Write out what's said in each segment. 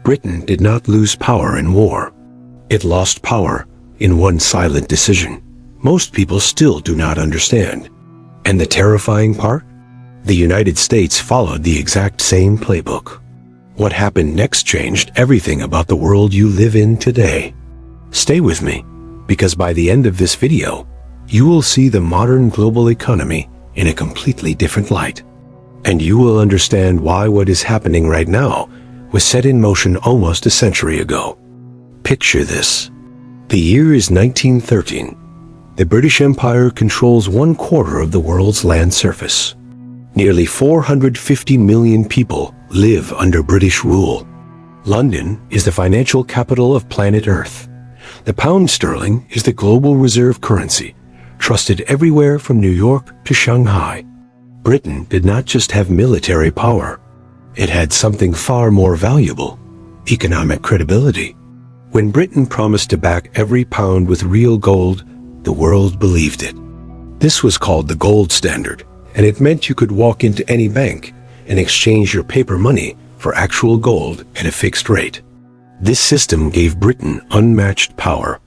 Britain did not lose power in war. It lost power in one silent decision most people still do not understand. And the terrifying part? The United States followed the exact same playbook. What happened next changed everything about the world you live in today. Stay with me, because by the end of this video, you will see the modern global economy in a completely different light. And you will understand why what is happening right now was set in motion almost a century ago. Picture this. The year is 1913. The British Empire controls 1/4 of the world's land surface. Nearly 450 million people live under British rule. London is the financial capital of planet Earth. The pound sterling is the global reserve currency, trusted everywhere from New York to Shanghai. Britain did not just have military power. It had something far more valuable: economic credibility. When Britain promised to back every pound with real gold, the world believed it. This was called the gold standard, and it meant you could walk into any bank and exchange your paper money for actual gold at a fixed rate. This system gave Britain unmatched power.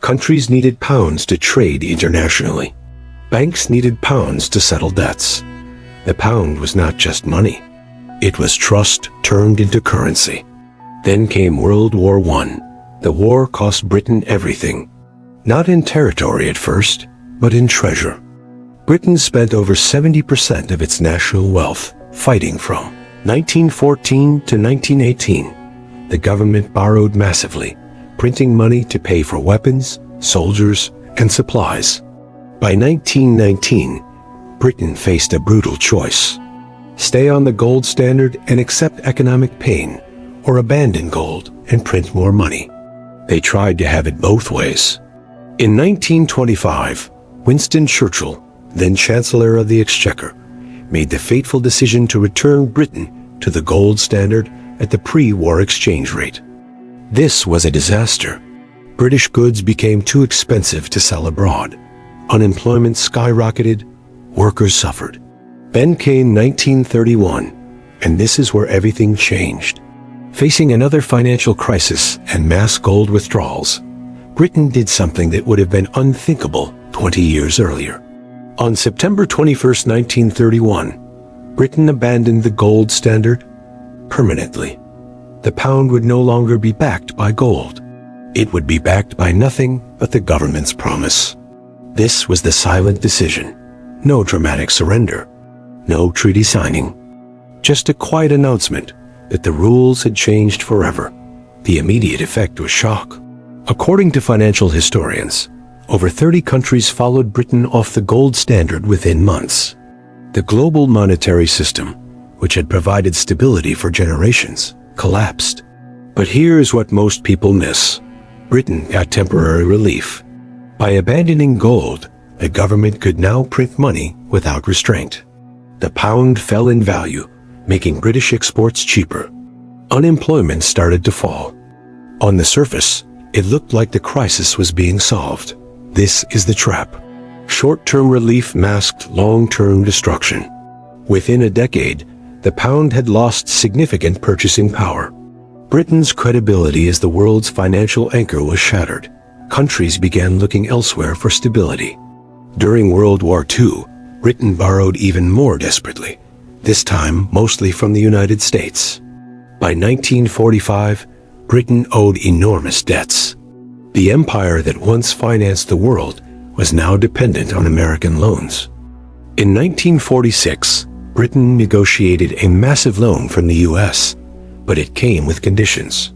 Countries needed pounds to trade internationally. Banks needed pounds to settle debts. The pound was not just money. It was trust turned into currency. Then came World War I. The war cost Britain everything. Not in territory at first, but in treasure. Britain spent over 70% of its national wealth fighting from 1914 to 1918. The government borrowed massively, printing money to pay for weapons, soldiers, and supplies. By 1919, Britain faced a brutal choice: stay on the gold standard and accept economic pain, or abandon gold and print more money. They tried to have it both ways. In 1925, Winston Churchill, then Chancellor of the Exchequer, made the fateful decision to return Britain to the gold standard at the pre-war exchange rate. This was a disaster. British goods became too expensive to sell abroad. Unemployment skyrocketed, workers suffered. Then came 1931, and this is where everything changed. Facing another financial crisis and mass gold withdrawals, Britain did something that would have been unthinkable 20 years earlier. On September 21, 1931, Britain abandoned the gold standard permanently. The pound would no longer be backed by gold. It would be backed by nothing but the government's promise. This was the silent decision. No dramatic surrender. No treaty signing. Just a quiet announcement that the rules had changed forever. The immediate effect was shock. According to financial historians, over 30 countries followed Britain off the gold standard within months. The global monetary system, which had provided stability for generations, collapsed. But here is what most people miss. Britain got temporary relief. By abandoning gold, the government could now print money without restraint. The pound fell in value, making British exports cheaper. Unemployment started to fall. On the surface, it looked like the crisis was being solved. This is the trap. Short-term relief masked long-term destruction. Within a decade, the pound had lost significant purchasing power. Britain's credibility as the world's financial anchor was shattered. Countries began looking elsewhere for stability. During World War II, Britain borrowed even more desperately, this time mostly from the United States. By 1945, Britain owed enormous debts. The empire that once financed the world was now dependent on American loans. In 1946, Britain negotiated a massive loan from the US, but it came with conditions.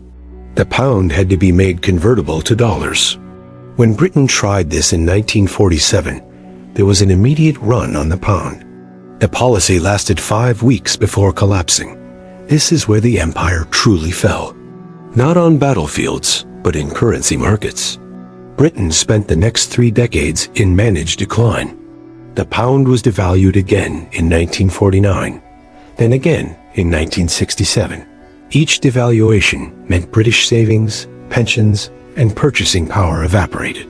The pound had to be made convertible to dollars. When Britain tried this in 1947, there was an immediate run on the pound. The policy lasted 5 weeks before collapsing. This is where the empire truly fell. Not on battlefields, but in currency markets. Britain spent the next 3 decades in managed decline. The pound was devalued again in 1949, then again in 1967. Each devaluation meant British savings, pensions, and purchasing power evaporated.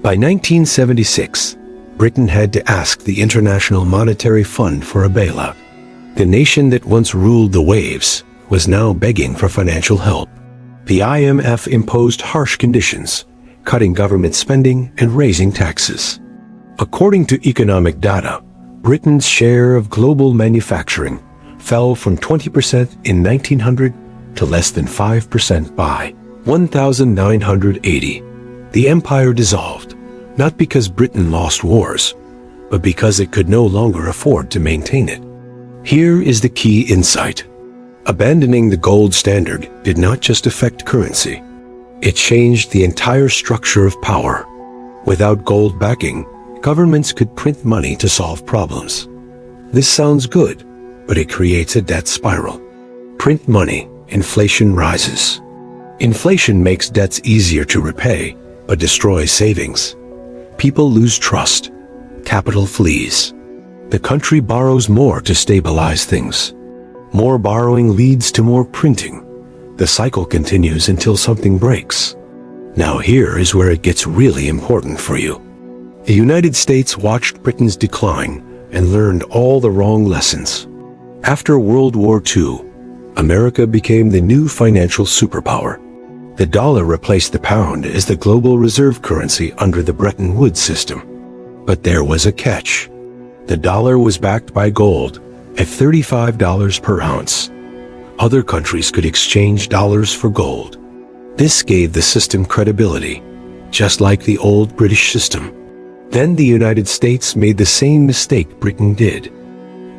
By 1976, Britain had to ask the International Monetary Fund for a bailout. The nation that once ruled the waves was now begging for financial help. The IMF imposed harsh conditions, cutting government spending and raising taxes. According to economic data, Britain's share of global manufacturing fell from 20% in 1900 to less than 5% by 1980. The empire dissolved, not because Britain lost wars, but because it could no longer afford to maintain it. Here is the key insight. Abandoning the gold standard did not just affect currency. It changed the entire structure of power. Without gold backing, governments could print money to solve problems. This sounds good, but it creates a debt spiral. Print money, inflation rises. Inflation makes debts easier to repay, but destroys savings. People lose trust. Capital flees. The country borrows more to stabilize things. More borrowing leads to more printing. The cycle continues until something breaks. Now here is where it gets really important for you. The United States watched Britain's decline and learned all the wrong lessons. After World War II, America became the new financial superpower. The dollar replaced the pound as the global reserve currency under the Bretton Woods system. But there was a catch. The dollar was backed by gold at $35 per ounce. Other countries could exchange dollars for gold. This gave the system credibility, just like the old British system. Then the United States made the same mistake Britain did.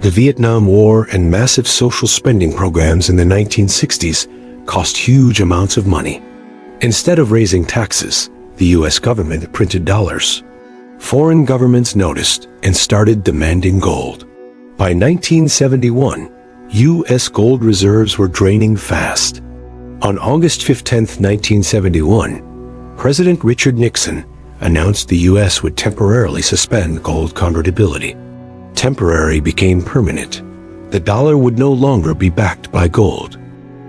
The Vietnam War and massive social spending programs in the 1960s cost huge amounts of money. Instead of raising taxes, the US government printed dollars. Foreign governments noticed and started demanding gold. By 1971, U.S. gold reserves were draining fast. On August 15, 1971, President Richard Nixon announced the U.S. would temporarily suspend gold convertibility. Temporary became permanent. The dollar would no longer be backed by gold.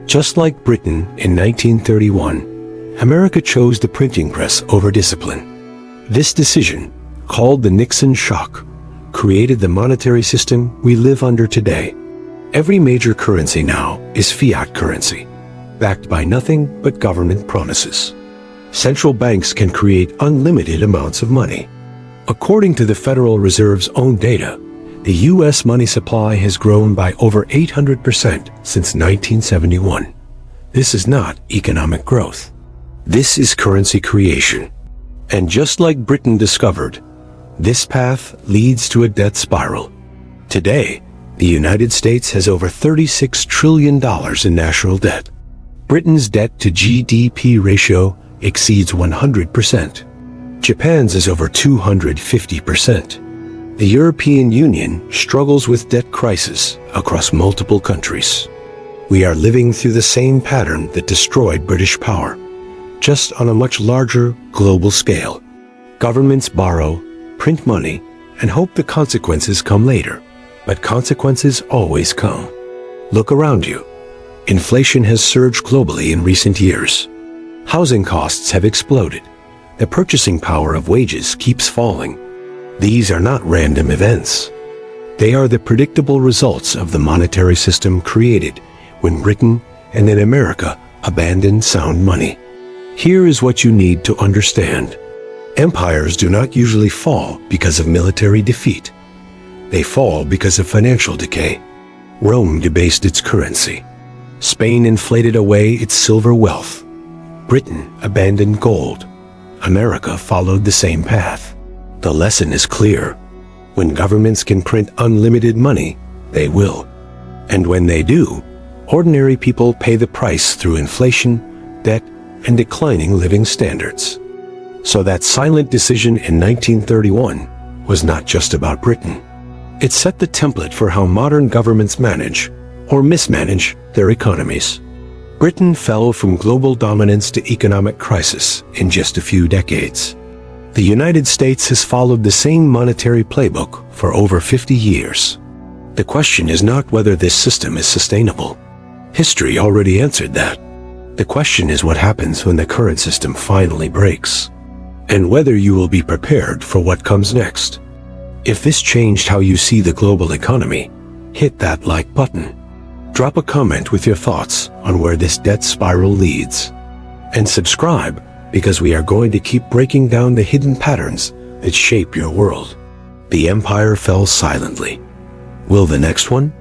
Just like Britain in 1931, America chose the printing press over discipline. This decision, called the Nixon shock, created the monetary system we live under today. Every major currency now is fiat currency, backed by nothing but government promises. Central banks can create unlimited amounts of money. According to the Federal Reserve's own data, the U.S. money supply has grown by over 800% since 1971. This is not economic growth. This is currency creation. And just like Britain discovered, this path leads to a debt spiral. Today, the United States has over $36 trillion in national debt. Britain's debt to GDP ratio exceeds 100%. Japan's is over 250%. The European Union struggles with debt crisis across multiple countries. We are living through the same pattern that destroyed British power, just on a much larger global scale. Governments borrow, print money, and hope the consequences come later. But consequences always come. Look around you. Inflation has surged globally in recent years. Housing costs have exploded. The purchasing power of wages keeps falling. These are not random events. They are the predictable results of the monetary system created when Britain and then America abandoned sound money. Here is what you need to understand. Empires do not usually fall because of military defeat. They fall because of financial decay. Rome debased its currency. Spain inflated away its silver wealth. Britain abandoned gold. America followed the same path. The lesson is clear. When governments can print unlimited money, they will. And when they do, ordinary people pay the price through inflation, debt, and declining living standards. So that silent decision in 1931 was not just about Britain. It set the template for how modern governments manage, or mismanage, their economies. Britain fell from global dominance to economic crisis in just a few decades. The United States has followed the same monetary playbook for over 50 years. The question is not whether this system is sustainable. History already answered that. The question is what happens when the current system finally breaks, and whether you will be prepared for what comes next. If this changed how you see the global economy, hit that like button. Drop a comment with your thoughts on where this debt spiral leads. And subscribe, because we are going to keep breaking down the hidden patterns that shape your world. The empire fell silently. Will the next one?